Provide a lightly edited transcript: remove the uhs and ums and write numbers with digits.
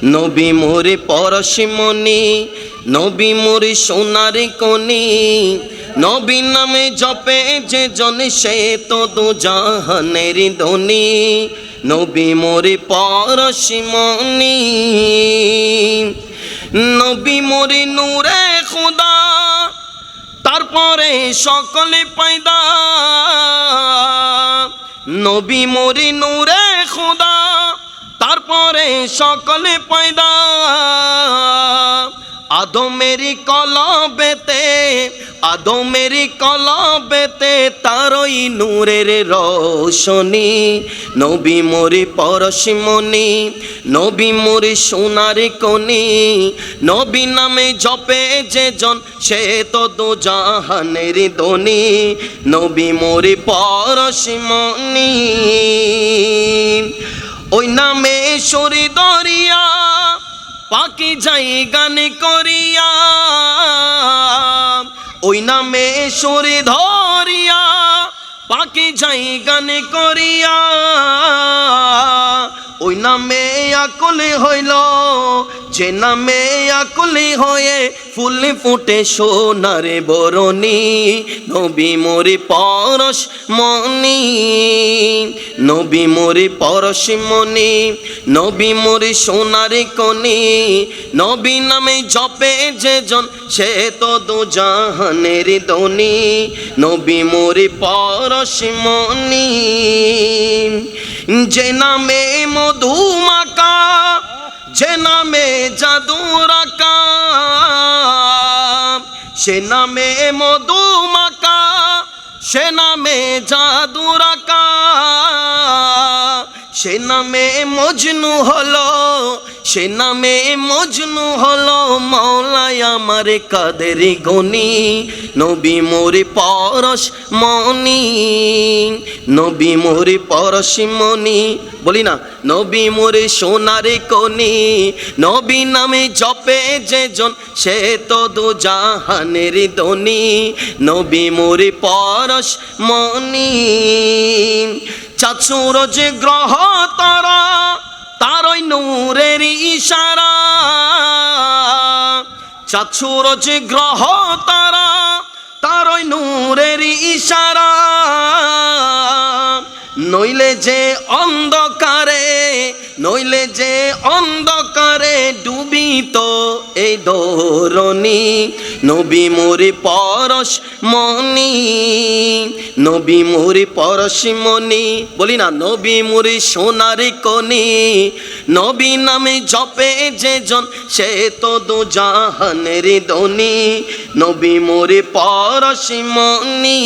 নবী মোরে পরশমণি, নবী মোরে সোনার কনি। নবী নামে জপে যে জন সে তো দু জাহানের ধনী। নবী মোরে পরশমণি, নবী মোরে নূরে খুদা, তারপরে সকলে পয়দা। নবী মোরে নূরে খুদা, তারপরে সকলে পয়দা। আদমেরি কলবেতে, আদমেরি কলবেতে তারই নূরের রোশনী। নবী মোরে পরশমণি, নবী মোরে সোনার কনি। নবী নামে জপে যে জন সে তো দু জাহানের ধনী। নবী মোরে পরশমণি, ওই নামে সরি দরিয়া পাখি যাই গান করিয়া। ওই নামে সরি ধরিয়া পাখি যাই গান করিয়া। ওই নামে আকুলি হইল, যে নামে আকুলি হয়ে ফুল ফুটে সোনার বরণী। নবী মোরে পরশমণি, নবী মোরে পরশমণি, নবী মোরে সোনার কনি। নবী নামে জপে যে জন সে তো দু জাহানের ধনী। নবী মোরে পরশমণি, যে নামে মধুমাকা, যে নামে জাদু রাকা। সে নামে মধুমাকা, সে নামে জাদু রাকা। সে নামে মজনু হলো, সে নামে মজনু হলো মৌলায় আমার কাদের গনি। নবী মোরে পরশমণি, নবী মোরে পরশমণি, বলি না নবী মোরে সোনার কনি। নবী নামে জপে যে জন সে তো দু জাহানের ধনী। নবী মোরে পরশমণি, চাচুর যে গ্রহ তারা তারই নূরের ইশারা। চাচুর যে গ্রহ তারা তারই নূরের ইশারা। নইলে যে অন্ধকারে, নইলে যে অন্ধকারে ডুবিত এই ধরণী। নবী মোরে পরশমণি, নবী মোরে পরশমণি, বলি না নবী মোরে সোনার কনি। নবী নামে জপে যে জন সে তো দু জাহানের ধনী। নবী মোরে পরশমণি।